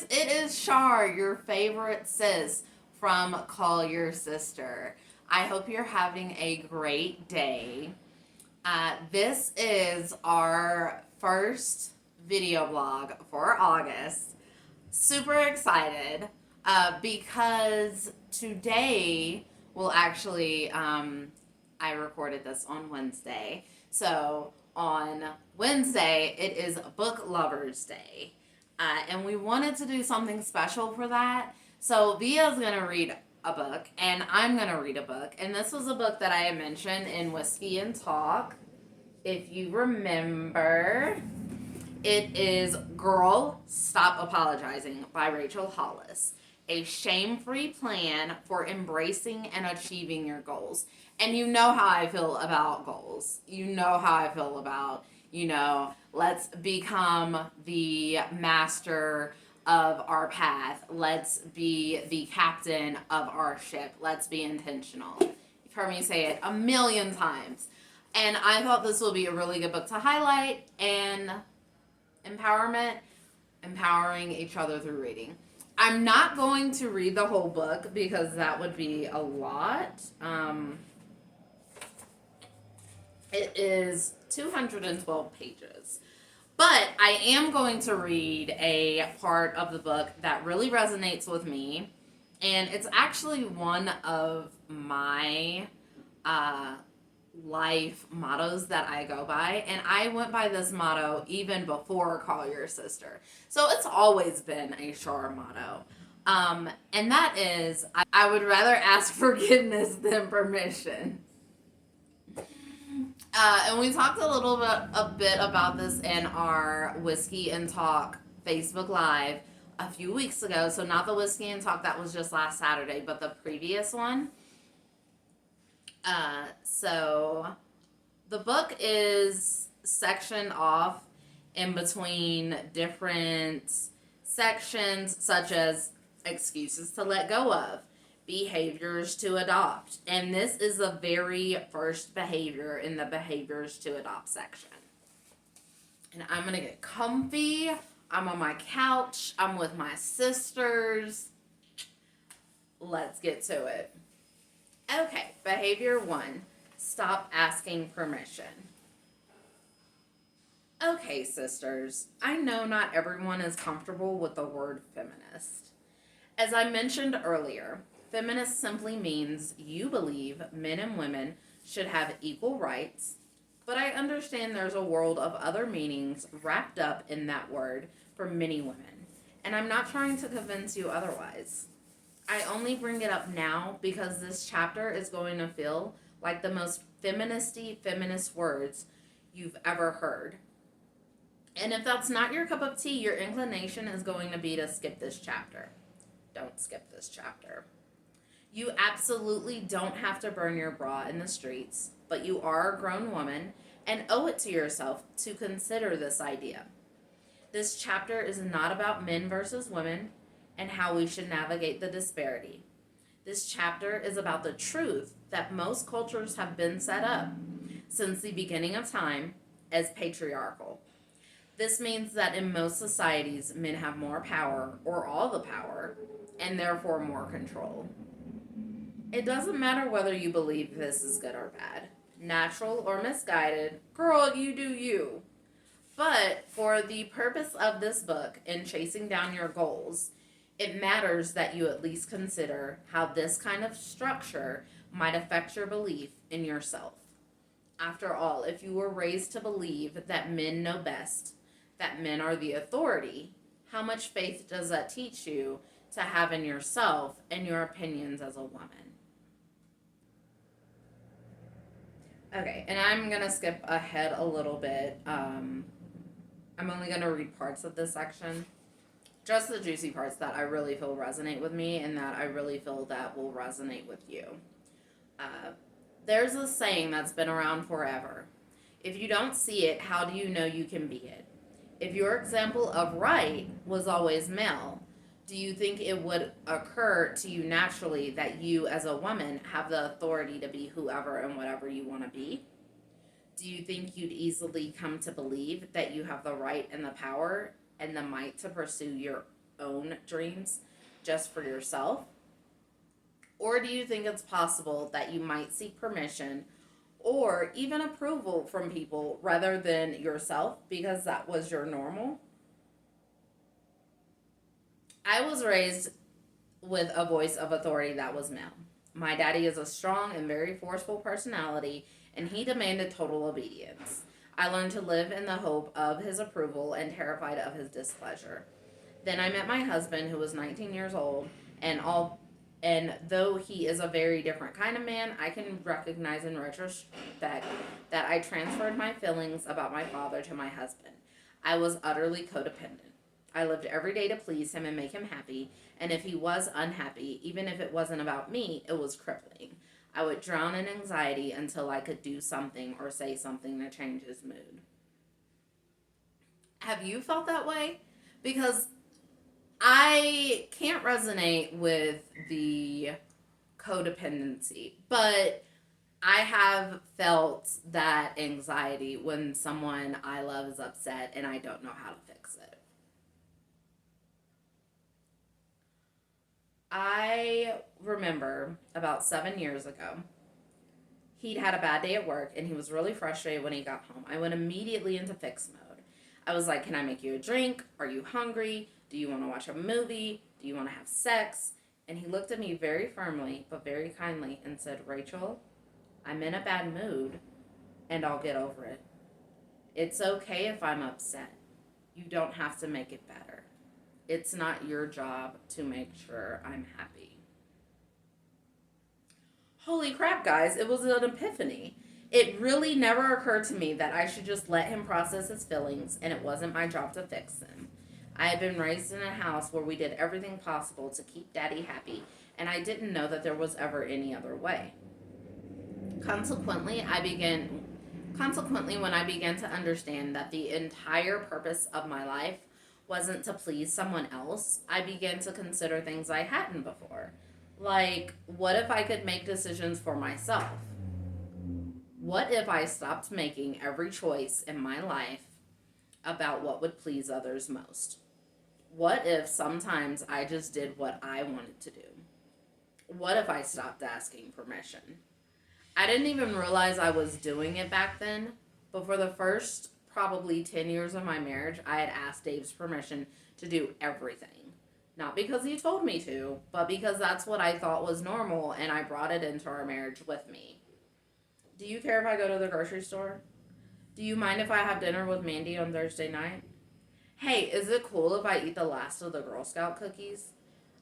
guys, it is Shar, your favorite sis from Call Your Sister. I hope you're having a great day. This is our first video blog for August. Super excited because today will actually, I recorded this on Wednesday. So on Wednesday, it is Book Lovers Day. And we wanted to do something special for that. So Via's going to read a book, and I'm going to read a book. And this was a book that I had mentioned in Whiskey and Talk. If you remember, it is Girl, Stop Apologizing by Rachel Hollis. A shame-free plan for embracing and achieving your goals. And you know how I feel about goals. You know how I feel about, let's become the master of our path. Let's be the captain of our ship. Let's be intentional. You've heard me say it a million times. And I thought this would be a really good book to highlight and empowering each other through reading. I'm not going to read the whole book because that would be a lot. It is 212 pages. But I am going to read a part of the book that really resonates with me. And it's actually one of my life mottos that I go by. And I went by this motto even before Call Your Sister. So it's always been a Shar motto. And that is, I would rather ask forgiveness than permission. And we talked a bit about this in our Whiskey and Talk Facebook Live a few weeks ago. So not the Whiskey and Talk that was just last Saturday, but the previous one. So the book is sectioned off in between different sections, such as excuses to let go of, behaviors to adopt. And this is the very first behavior in the behaviors to adopt section. And I'm going to get comfy. I'm on my couch. I'm with my sisters. Let's get to it. Okay, behavior 1. Stop asking permission. Okay, sisters, I know not everyone is comfortable with the word feminist. As I mentioned earlier, feminist simply means you believe men and women should have equal rights, but I understand there's a world of other meanings wrapped up in that word for many women, and I'm not trying to convince you otherwise. I only bring it up now because this chapter is going to feel like the most feminist words you've ever heard. And if that's not your cup of tea, your inclination is going to be to skip this chapter. Don't skip this chapter. You absolutely don't have to burn your bra in the streets, but you are a grown woman and owe it to yourself to consider this idea. This chapter is not about men versus women and how we should navigate the disparity. This chapter is about the truth that most cultures have been set up since the beginning of time as patriarchal. This means that in most societies, men have more power, or all the power, and therefore more control. It doesn't matter whether you believe this is good or bad, natural or misguided, girl, you do you. But for the purpose of this book in chasing down your goals, it matters that you at least consider how this kind of structure might affect your belief in yourself. After all, if you were raised to believe that men know best, that men are the authority, how much faith does that teach you to have in yourself and your opinions as a woman? Okay, and I'm going to skip ahead a little bit. I'm only going to read parts of this section. Just the juicy parts that I really feel resonate with me and that I really feel that will resonate with you. There's a saying that's been around forever. If you don't see it, how do you know you can be it? If your example of right was always male, do you think it would occur to you naturally that you as a woman have the authority to be whoever and whatever you want to be? Do you think you'd easily come to believe that you have the right and the power and the might to pursue your own dreams just for yourself? Or do you think it's possible that you might seek permission or even approval from people rather than yourself because that was your normal? I was raised with a voice of authority that was male. My daddy is a strong and very forceful personality, and he demanded total obedience. I learned to live in the hope of his approval and terrified of his displeasure. Then I met my husband, who was 19 years old, and though he is a very different kind of man, I can recognize in retrospect that I transferred my feelings about my father to my husband. I was utterly codependent. I lived every day to please him and make him happy, and if he was unhappy, even if it wasn't about me, it was crippling. I would drown in anxiety until I could do something or say something to change his mood. Have you felt that way? Because I can't resonate with the codependency, but I have felt that anxiety when someone I love is upset and I don't know how to fix it. I remember about 7 years ago, he'd had a bad day at work and he was really frustrated when he got home. I went immediately into fix mode. I was like, can I make you a drink? Are you hungry? Do you want to watch a movie? Do you want to have sex? And he looked at me very firmly, but very kindly, and said, Rachel, I'm in a bad mood, and I'll get over it. It's okay if I'm upset. You don't have to make it better. It's not your job to make sure I'm happy. Holy crap, guys, it was an epiphany. It really never occurred to me that I should just let him process his feelings, and it wasn't my job to fix them. I had been raised in a house where we did everything possible to keep Daddy happy, and I didn't know that there was ever any other way. Consequently, when I began to understand that the entire purpose of my life wasn't to please someone else, I began to consider things I hadn't before. Like, what if I could make decisions for myself? What if I stopped making every choice in my life about what would please others most? What if sometimes I just did what I wanted to do? What if I stopped asking permission? I didn't even realize I was doing it back then, but for the first probably 10 years of my marriage, I had asked Dave's permission to do everything. Not because he told me to, but because that's what I thought was normal, and I brought it into our marriage with me. Do you care if I go to the grocery store? Do you mind if I have dinner with Mandy on Thursday night? Hey, is it cool if I eat the last of the Girl Scout cookies?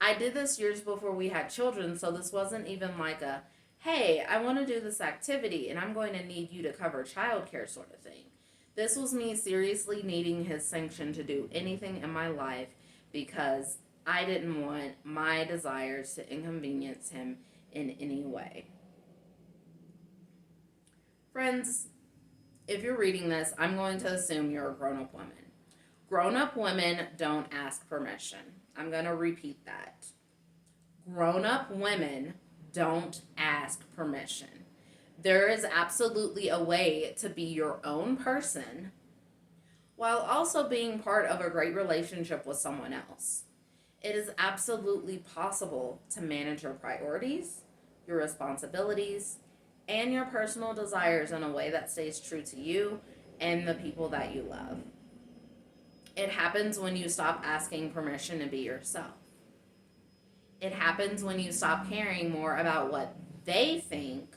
I did this years before we had children, so this wasn't even like a, hey, I want to do this activity and I'm going to need you to cover childcare sort of thing. This was me seriously needing his sanction to do anything in my life because I didn't want my desires to inconvenience him in any way. Friends, if you're reading this, I'm going to assume you're a grown-up woman. Grown-up women don't ask permission. I'm going to repeat that. Grown-up women don't ask permission. There is absolutely a way to be your own person while also being part of a great relationship with someone else. It is absolutely possible to manage your priorities, your responsibilities, and your personal desires in a way that stays true to you and the people that you love. It happens when you stop asking permission to be yourself. It happens when you stop caring more about what they think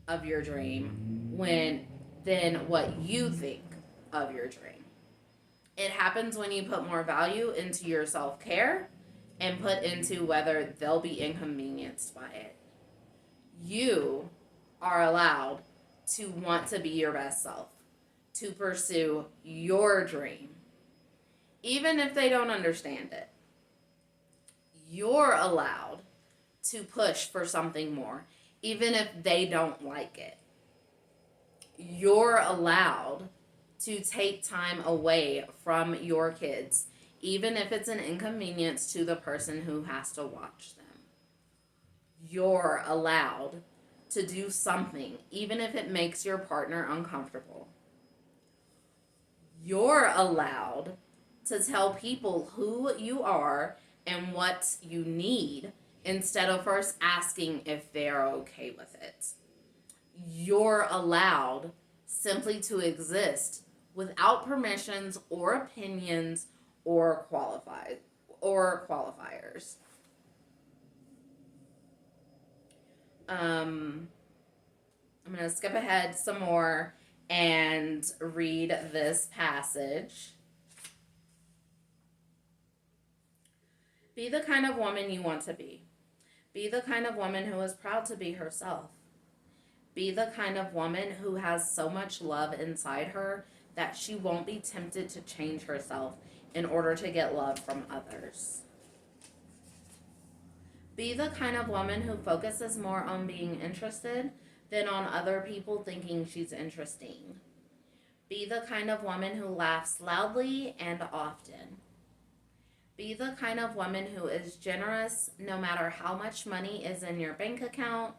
of your dream than what you think of your dream. It happens when you put more value into your self-care and put into whether they'll be inconvenienced by it. You are allowed to want to be your best self, to pursue your dream, even if they don't understand it. You're allowed to push for something more, even if they don't like it. You're allowed to take time away from your kids, even if it's an inconvenience to the person who has to watch them. You're allowed to do something, even if it makes your partner uncomfortable. You're allowed to tell people who you are and what you need instead of first asking if they're okay with it. You're allowed simply to exist without permissions or opinions or qualifiers. I'm going to skip ahead some more and read this passage. Be the kind of woman you want to be. Be the kind of woman who is proud to be herself. Be the kind of woman who has so much love inside her that she won't be tempted to change herself in order to get love from others. Be the kind of woman who focuses more on being interested than on other people thinking she's interesting. Be the kind of woman who laughs loudly and often. Be the kind of woman who is generous no matter how much money is in your bank account.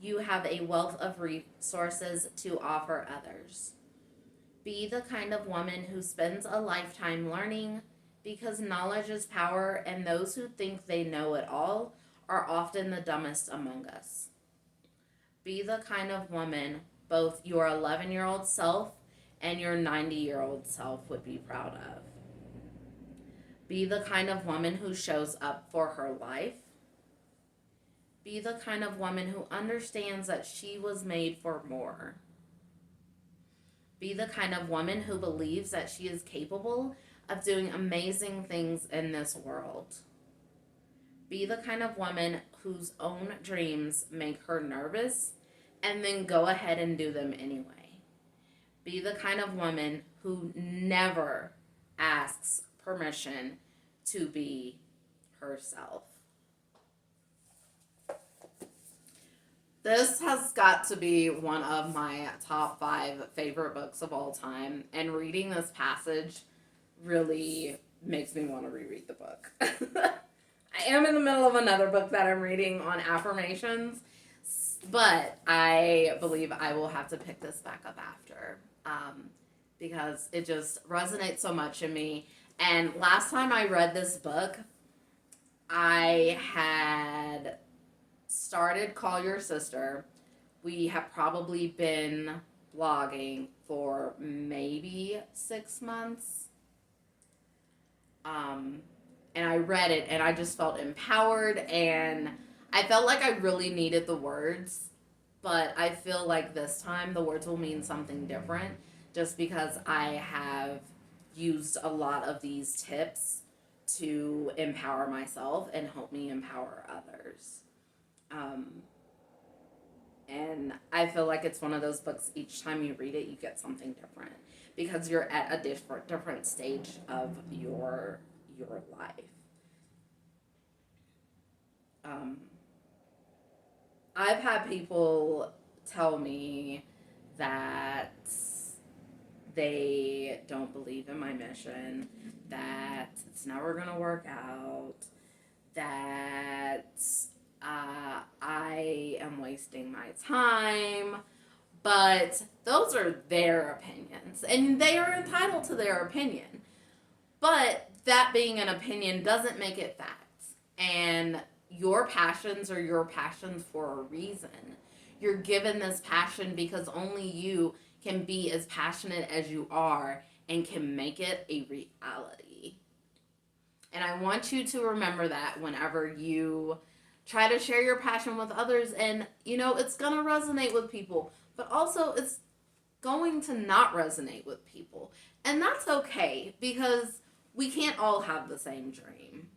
You have a wealth of resources to offer others. Be the kind of woman who spends a lifetime learning, because knowledge is power, and those who think they know it all are often the dumbest among us. Be the kind of woman both your 11-year-old self and your 90-year-old self would be proud of. Be the kind of woman who shows up for her life. Be the kind of woman who understands that she was made for more. Be the kind of woman who believes that she is capable of doing amazing things in this world. Be the kind of woman whose own dreams make her nervous and then go ahead and do them anyway. Be the kind of woman who never asks permission to be herself. This has got to be one of my top 5 favorite books of all time, and reading this passage really makes me want to reread the book. I am in the middle of another book that I'm reading on affirmations, but I believe I will have to pick this back up after, because it just resonates so much in me. And last time I read this book, I had started Call Your Sister. We have probably been blogging for maybe 6 months. And I read it and I just felt empowered, and I felt like I really needed the words, but I feel like this time the words will mean something different just because I have used a lot of these tips to empower myself and help me empower others. And I feel like it's one of those books, each time you read it, you get something different because you're at a different stage of your life. I've had people tell me that they don't believe in my mission, that it's never going to work out, that I am wasting my time, but those are their opinions, and they are entitled to their opinion. But that being an opinion doesn't make it fact, and your passions are your passions for a reason. You're given this passion because only you can be as passionate as you are and can make it a reality. And I want you to remember that whenever you try to share your passion with others, and it's going to resonate with people, but also it's going to not resonate with people. And that's okay, because we can't all have the same dream.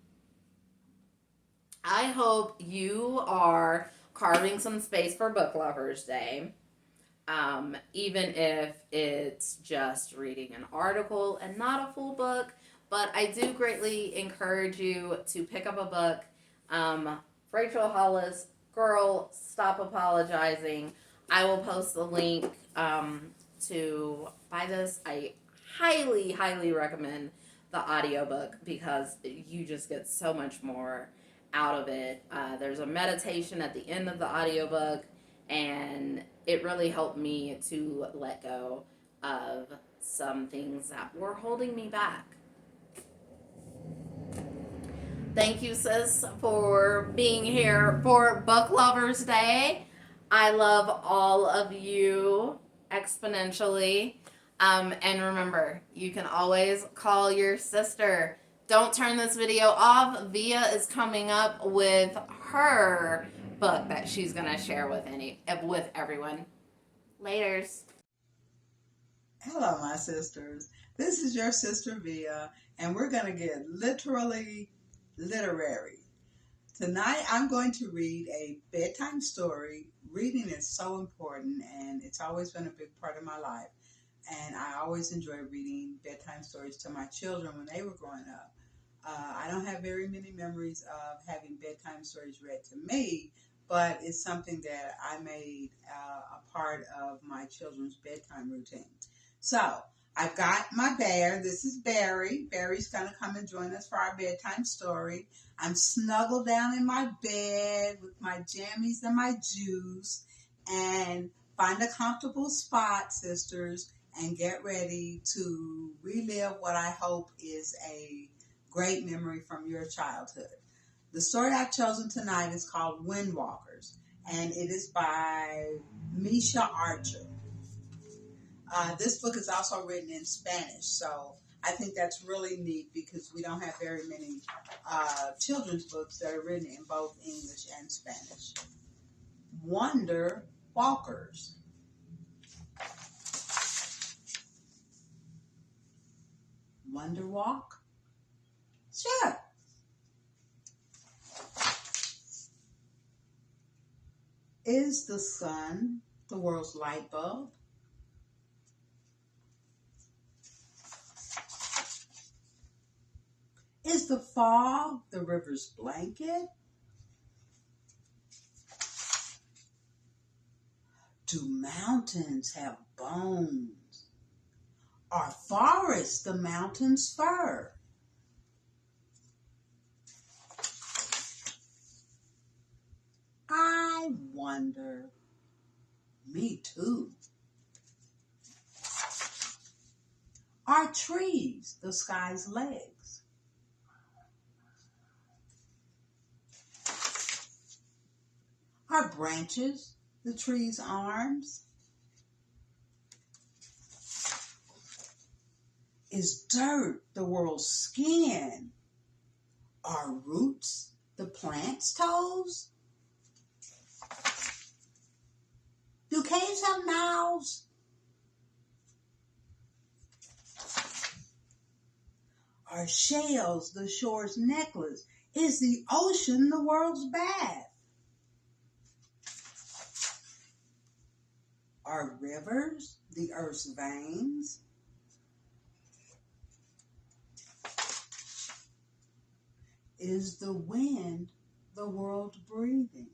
I hope you are carving some space for Book Lovers Day, even if it's just reading an article and not a full book. But I do greatly encourage you to pick up a book. Rachel Hollis, Girl, Stop Apologizing. I will post the link to buy this. I highly, highly recommend the audiobook because you just get so much more out of it. There's a meditation at the end of the audiobook, and it really helped me to let go of some things that were holding me back. Thank you, sis, for being here for Book Lovers Day. I love all of you exponentially. And remember, you can always call your sister. Don't turn this video off. Via is coming up with her book that she's gonna share with everyone. Laters. Hello, my sisters. This is your sister Via, and we're going to get literally literary. Tonight, I'm going to read a bedtime story. Reading is so important, and it's always been a big part of my life. And I always enjoy reading bedtime stories to my children when they were growing up. I don't have very many memories of having bedtime stories read to me, but it's something that I made a part of my children's bedtime routine. So I've got my bear. This is Barry. Barry's going to come and join us for our bedtime story. I'm snuggled down in my bed with my jammies and my juice, and find a comfortable spot, sisters, and get ready to relive what I hope is a great memory from your childhood. The story I've chosen tonight is called Windwalkers, and it is by Misha Archer. This book is also written in Spanish, so I think that's really neat because we don't have very many children's books that are written in both English and Spanish. Wonder Walkers. Wonder Walk? Sure. Is the sun the world's light bulb? Is the fog the river's blanket? Do mountains have bones? Are forests the mountain's fur? I wonder. Me too. Are trees the sky's legs? Are branches the tree's arms? Is dirt the world's skin? Are roots the plant's toes? Do caves have mouths? Are shells the shore's necklace? Is the ocean the world's bath? Are rivers the earth's veins? Is the wind the world breathing?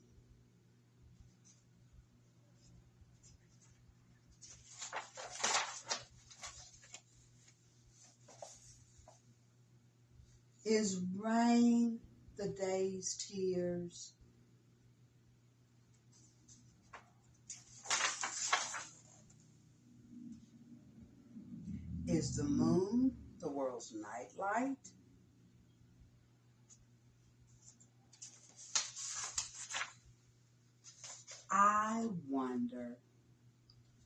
Is rain the day's tears? Is the moon the world's nightlight? I wonder.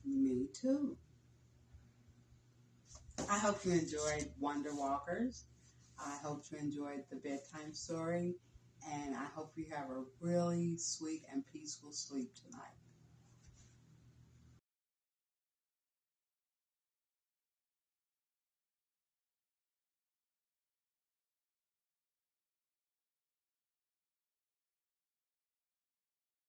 Me too. I hope you enjoyed Wonder Walkers. I hope you enjoyed the bedtime story, and I hope you have a really sweet and peaceful sleep tonight.